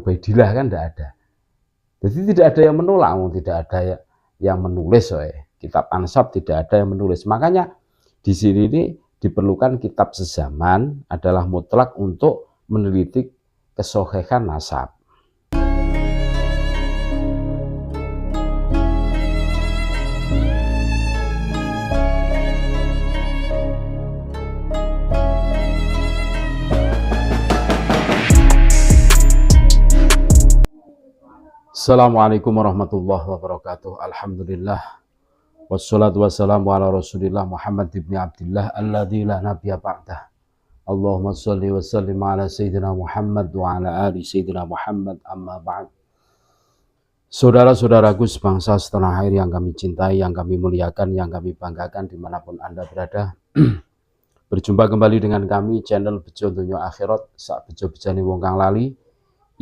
Ubaidillah kan tidak ada. Jadi tidak ada yang menolak, tidak ada yang menulis. Kitab Ansab tidak ada yang menulis. Makanya di sini ini diperlukan kitab sezaman adalah mutlak untuk meneliti kesohihan nasab. Assalamualaikum warahmatullahi wabarakatuh. Alhamdulillah wassalatu wassalamu ala rasulillah Muhammad ibn Abdillah alladzi la nabiyya ba'dah. Allahumma sholli wa sallim ala sayyidina Muhammad wa ala ali sayyidina Muhammad, amma ba'd. Saudara-saudaraku sebangsa setanah air yang kami cintai, yang kami muliakan, yang kami banggakan dimanapun Anda berada. Berjumpa kembali dengan kami channel Bejo Donya Akhirat, sak bejo bejane wong kang lali,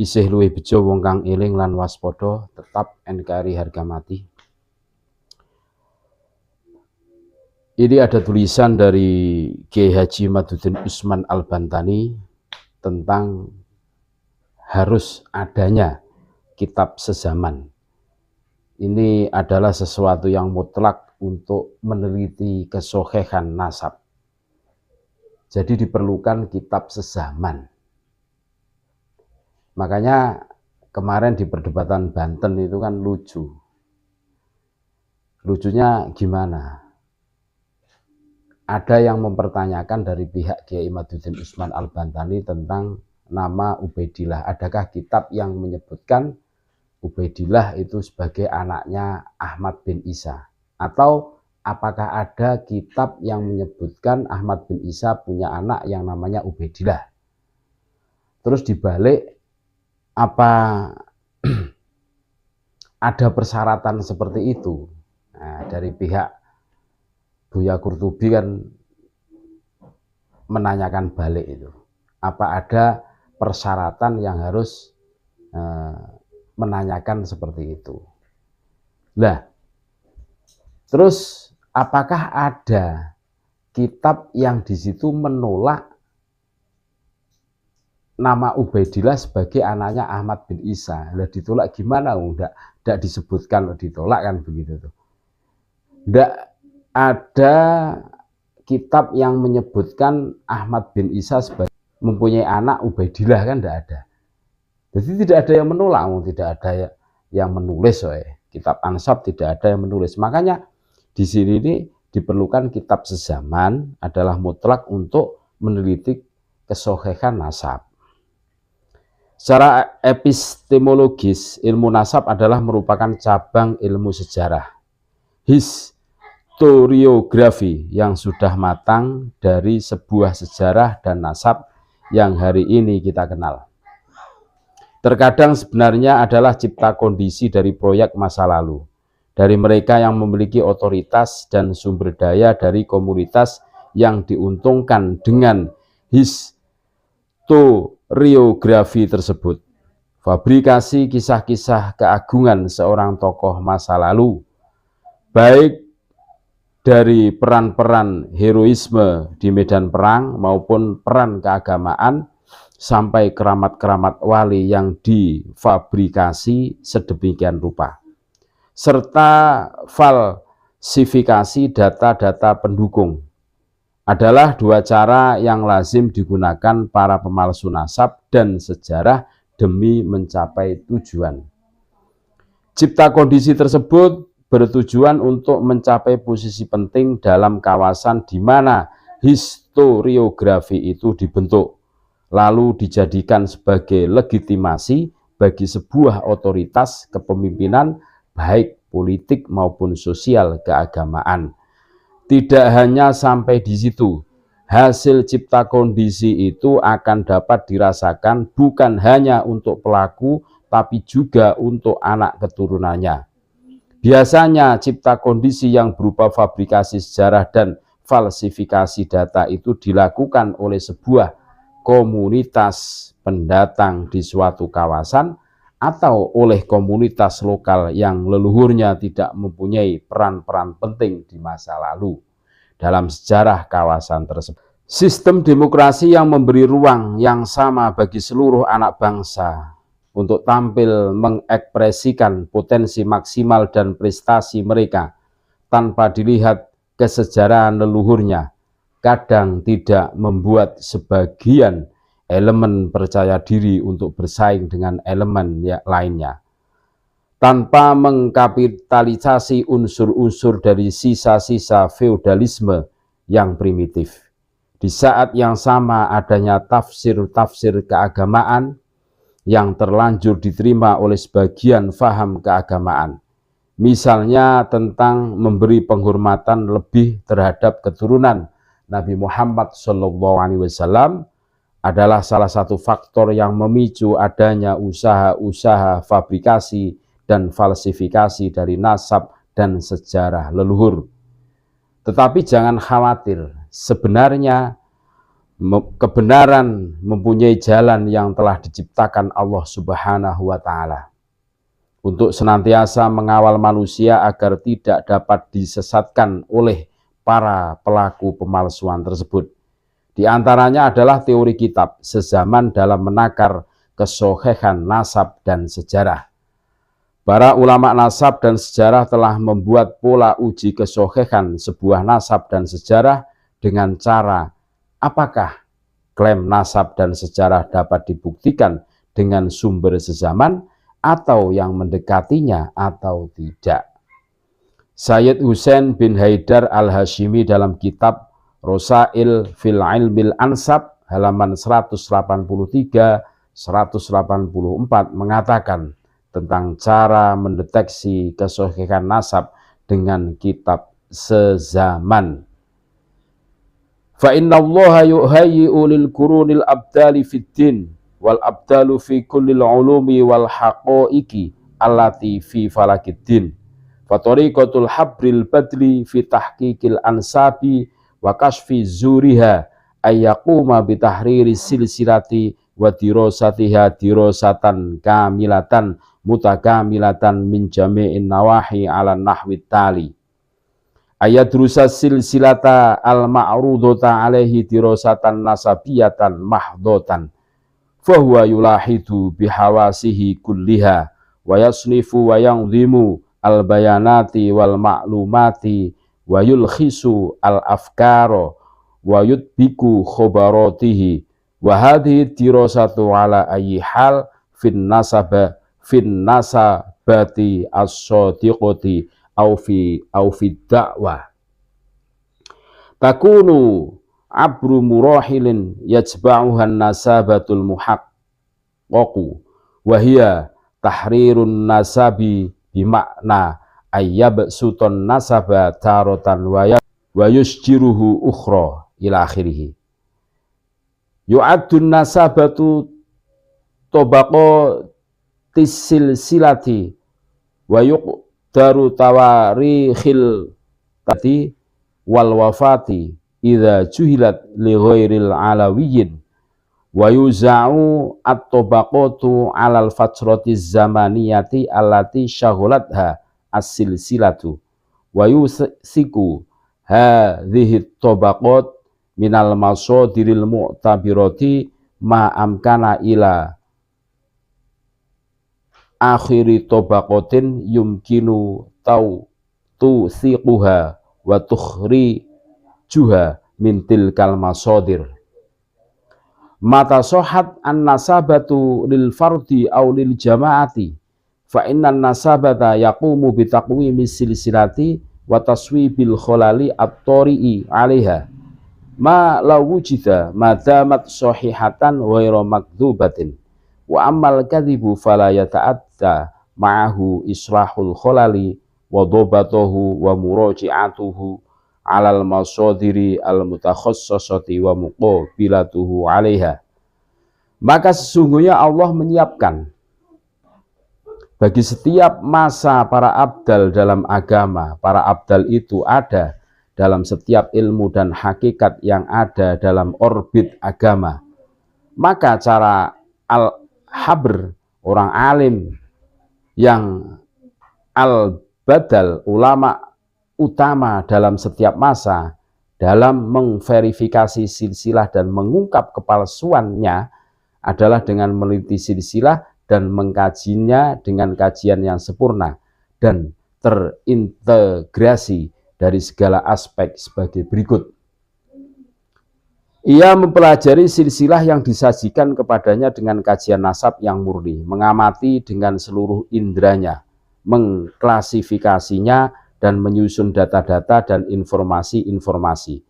isih luwih bejo wong kang eling lan waspada, tetap NKRI harga mati. Ini ada tulisan dari Kiai Haji Maduddin Usman Al-Bantani tentang harus adanya kitab sezaman. Ini adalah sesuatu yang mutlak untuk meneliti kesohihan nasab. Jadi diperlukan kitab sezaman. Makanya kemarin di perdebatan Banten itu kan lucu. Lucunya gimana? Ada yang mempertanyakan dari pihak Kiai Maduddin Usman Al-Bantani tentang nama Ubaidillah. Adakah kitab yang menyebutkan Ubaidillah itu sebagai anaknya Ahmad bin Isa? Atau apakah ada kitab yang menyebutkan Ahmad bin Isa punya anak yang namanya Ubaidillah? Terus dibalik, apa ada persyaratan seperti itu? Nah, dari pihak Buya Qurtubi kan menanyakan balik itu. Apa ada persyaratan yang harus menanyakan seperti itu? Nah, terus apakah ada kitab yang di situ menolak nama Ubaidillah sebagai anaknya Ahmad bin Isa? Lah ditolak gimana? Enggak disebutkan ditolak kan begitu tuh. Enggak ada kitab yang menyebutkan Ahmad bin Isa sebagai mempunyai anak Ubaidillah kan enggak ada. Jadi tidak ada yang menolak, tidak ada yang menulis. Kitab Ansab tidak ada yang menulis. Makanya di sini ini diperlukan kitab sezaman adalah mutlak untuk meneliti kesohihan nasab. Secara epistemologis, ilmu nasab adalah merupakan cabang ilmu sejarah, historiografi yang sudah matang dari sebuah sejarah dan nasab yang hari ini kita kenal. Terkadang sebenarnya adalah cipta kondisi dari proyek masa lalu, dari mereka yang memiliki otoritas dan sumber daya dari komunitas yang diuntungkan dengan historiografi tersebut. Fabrikasi kisah-kisah keagungan seorang tokoh masa lalu, baik dari peran-peran heroisme di medan perang maupun peran keagamaan, sampai keramat-keramat wali yang difabrikasi sedemikian rupa, serta falsifikasi data-data pendukung, adalah dua cara yang lazim digunakan para pemalsu nasab dan sejarah demi mencapai tujuan. Cipta kondisi tersebut bertujuan untuk mencapai posisi penting dalam kawasan di mana historiografi itu dibentuk, lalu dijadikan sebagai legitimasi bagi sebuah otoritas kepemimpinan baik politik maupun sosial keagamaan. Tidak hanya sampai di situ, hasil cipta kondisi itu akan dapat dirasakan bukan hanya untuk pelaku, tapi juga untuk anak keturunannya. Biasanya cipta kondisi yang berupa fabrikasi sejarah dan falsifikasi data itu dilakukan oleh sebuah komunitas pendatang di suatu kawasan atau oleh komunitas lokal yang leluhurnya tidak mempunyai peran-peran penting di masa lalu dalam sejarah kawasan tersebut. Sistem demokrasi yang memberi ruang yang sama bagi seluruh anak bangsa untuk tampil mengekspresikan potensi maksimal dan prestasi mereka tanpa dilihat kesejarahan leluhurnya, kadang tidak membuat sebagian elemen percaya diri untuk bersaing dengan elemen lainnya, tanpa mengkapitalisasi unsur-unsur dari sisa-sisa feodalisme yang primitif. Di saat yang sama adanya tafsir-tafsir keagamaan yang terlanjur diterima oleh sebagian faham keagamaan, misalnya tentang memberi penghormatan lebih terhadap keturunan Nabi Muhammad SAW, adalah salah satu faktor yang memicu adanya usaha-usaha fabrikasi dan falsifikasi dari nasab dan sejarah leluhur. Tetapi jangan khawatir, sebenarnya kebenaran mempunyai jalan yang telah diciptakan Allah Subhanahu wa Ta'ala untuk senantiasa mengawal manusia agar tidak dapat disesatkan oleh para pelaku pemalsuan tersebut. Di antaranya adalah teori kitab sezaman dalam menakar kesohihan nasab dan sejarah. Para ulama nasab dan sejarah telah membuat pola uji kesohihan sebuah nasab dan sejarah dengan cara apakah klaim nasab dan sejarah dapat dibuktikan dengan sumber sezaman atau yang mendekatinya atau tidak. Sayyid Husain bin Haidar al-Hashimi dalam kitab Rosail fil Ilmil Ansab halaman 183-184 mengatakan tentang cara mendeteksi kesohihan nasab dengan kitab sezaman. Fa inna allaha yuhayyi'u lil qurunil abdali fid din wal abdalu fi kullil ulumi wal haqaiqi allati fi falakid din. Fa tariqatul habril badli fi tahqiqil ansabi wa kashfi zuriha ayyaquma bi tahriri silsilati wa dirasatiha dirasatan kamilatan mutakamilatan min jami'in nawahi ala nahwit tali. Ayat rusa silsilata al-ma'rudota alaihi dirasatan nasabiyatan mahdotan fahuwa yulahidu bihawasihi kulliha wa yasnifu wa yangzimu al-bayanati wal ma'lumati wa yulkhisu al-afkaro wa yudbiku khobaratihi wa hadhihi dirasatu ala ayyi hal fin nasabati as-sadiqati au fi da'wah takunu abru murahilin yajba'uhan nasabatul muhaqqaqu wa hiya tahrirun nasabi bimakna ayyabsuton nasaba tarotan wa yusjiruhu ukhra ila akhirih. Yu'addun nasabatu tobaqo tisilsilati wa yuqdaru tawarikhil tati wal wafati idza juhilat li ghairil alawiyyin wa yuza'u at-tabaqatu 'alal fatrati zamaniyati allati syaghalatha as-silsilatu wa yusiku hadhihi at-tabaqat minal masadiril mu'tabirati ma amkana ila akhiri tabaqatin yumkinu tusiquha wa tukhrijuha min tilkal masadir. Mata sohat an nasabatu lil fardi aw lil jamaati fa innan nasabata yaqumu bi taqwimi silsilati wa taswibil khalali at-tari'i 'alaiha ma law wujida madamat sahihatan ghairu makdzubatin wa ammal kadhibu fala yata'atta ma'ahu islahul khalali wa dhabatuhu wa muraji'atuhu alal masadiri al mutakhassasati wa muqabilatuhu 'alaiha. Maka sesungguhnya Allah menyiapkan bagi setiap masa para abdal dalam agama. Para abdal itu ada dalam setiap ilmu dan hakikat yang ada dalam orbit agama. Maka cara al-habr, orang alim, yang al-badal, ulama utama dalam setiap masa dalam memverifikasi silsilah dan mengungkap kepalsuannya adalah dengan meneliti silsilah dan mengkajinya dengan kajian yang sempurna dan terintegrasi dari segala aspek sebagai berikut. Ia mempelajari silsilah yang disajikan kepadanya dengan kajian nasab yang murni, mengamati dengan seluruh indranya, mengklasifikasinya dan menyusun data-data dan informasi-informasi,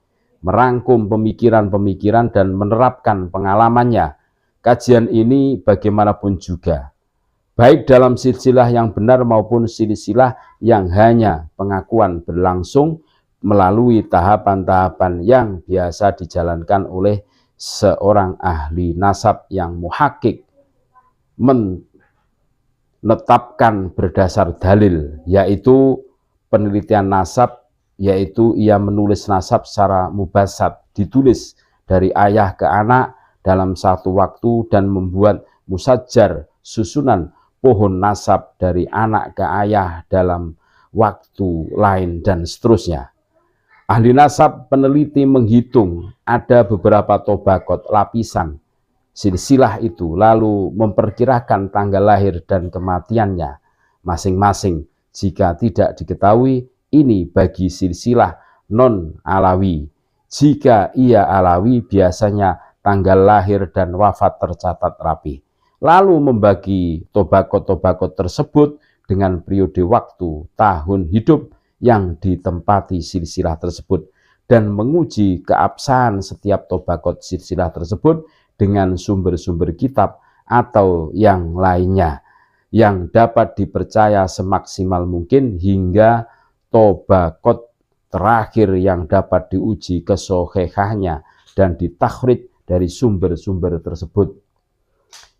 merangkum pemikiran-pemikiran dan menerapkan pengalamannya. Kajian ini bagaimanapun juga, baik dalam silsilah yang benar maupun silsilah yang hanya pengakuan berlangsung melalui tahapan-tahapan yang biasa dijalankan oleh seorang ahli nasab yang muhakik, menetapkan berdasar dalil, yaitu penelitian nasab, yaitu ia menulis nasab secara mubasat, ditulis dari ayah ke anak dalam satu waktu dan membuat musajjar, susunan pohon nasab dari anak ke ayah dalam waktu lain dan seterusnya. Ahli nasab peneliti menghitung ada beberapa tobakot lapisan silsilah itu, lalu memperkirakan tanggal lahir dan kematiannya masing-masing. Jika tidak diketahui, ini bagi silsilah non-alawi. Jika ia alawi, biasanya tanggal lahir dan wafat tercatat rapi. Lalu membagi tobakot-tobakot tersebut dengan periode waktu, tahun hidup yang ditempati silsilah tersebut, dan menguji keabsahan setiap tobakot silsilah tersebut dengan sumber-sumber kitab atau yang lainnya yang dapat dipercaya semaksimal mungkin hingga tobakot terakhir yang dapat diuji kesohehahnya dan ditakhrij dari sumber-sumber tersebut.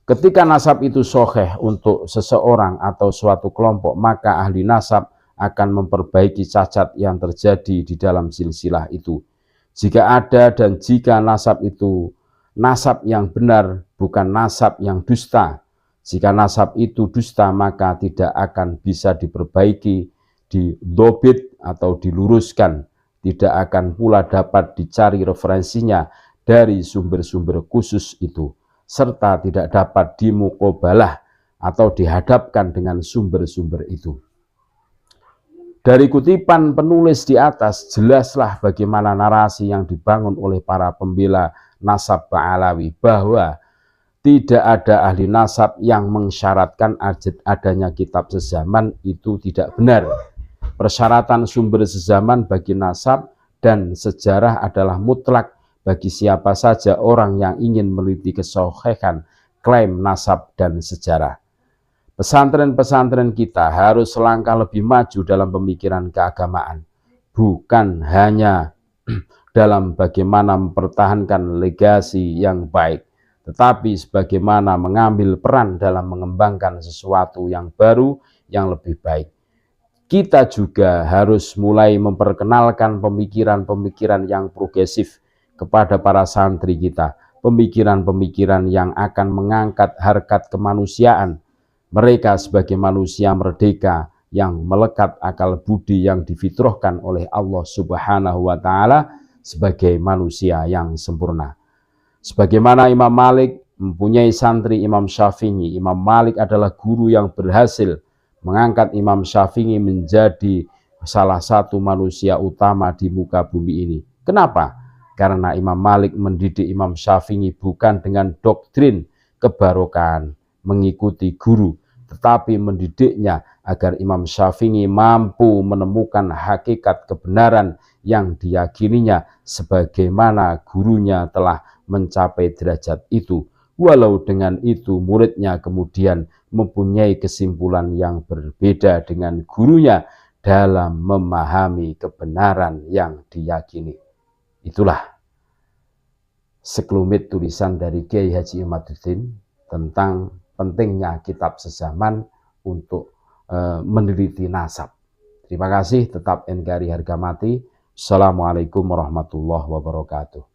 Ketika nasab itu soheh untuk seseorang atau suatu kelompok, maka ahli nasab akan memperbaiki cacat yang terjadi di dalam silsilah itu. Jika ada dan jika nasab itu nasab yang benar, bukan nasab yang dusta. Jika nasab itu dusta, maka tidak akan bisa diperbaiki, didobit atau diluruskan. Tidak akan pula dapat dicari referensinya dari sumber-sumber khusus itu, serta tidak dapat dimuqabalah atau dihadapkan dengan sumber-sumber itu. Dari kutipan penulis di atas, jelaslah bagaimana narasi yang dibangun oleh para pembela nasab Ba'alawi, bahwa tidak ada ahli nasab yang mensyaratkan adanya kitab sezaman itu tidak benar. Persyaratan sumber sezaman bagi nasab dan sejarah adalah mutlak bagi siapa saja orang yang ingin meneliti kesohihan klaim nasab dan sejarah. Pesantren-pesantren kita harus selangkah lebih maju dalam pemikiran keagamaan, bukan hanya dalam bagaimana mempertahankan legasi yang baik, tetapi sebagaimana mengambil peran dalam mengembangkan sesuatu yang baru, yang lebih baik. Kita juga harus mulai memperkenalkan pemikiran-pemikiran yang progresif kepada para santri kita, pemikiran-pemikiran yang akan mengangkat harkat kemanusiaan, mereka sebagai manusia merdeka yang melekat akal budi yang difitrahkan oleh Allah Subhanahu wa Ta'ala sebagai manusia yang sempurna. Sebagaimana Imam Malik mempunyai santri Imam Syafi'i, Imam Malik adalah guru yang berhasil mengangkat Imam Syafi'i menjadi salah satu manusia utama di muka bumi ini. Kenapa? Karena Imam Malik mendidik Imam Syafi'i bukan dengan doktrin kebarokan mengikuti guru, tetapi mendidiknya agar Imam Syafi'i mampu menemukan hakikat kebenaran yang diyakininya sebagaimana gurunya telah mencapai derajat itu. Walau dengan itu muridnya kemudian mempunyai kesimpulan yang berbeda dengan gurunya dalam memahami kebenaran yang diyakini. Itulah sekelumit tulisan dari Kiai Haji Imaduddin tentang pentingnya kitab sezaman untuk meneliti nasab. Terima kasih, tetap NKRI harga mati. Assalamualaikum warahmatullahi wabarakatuh.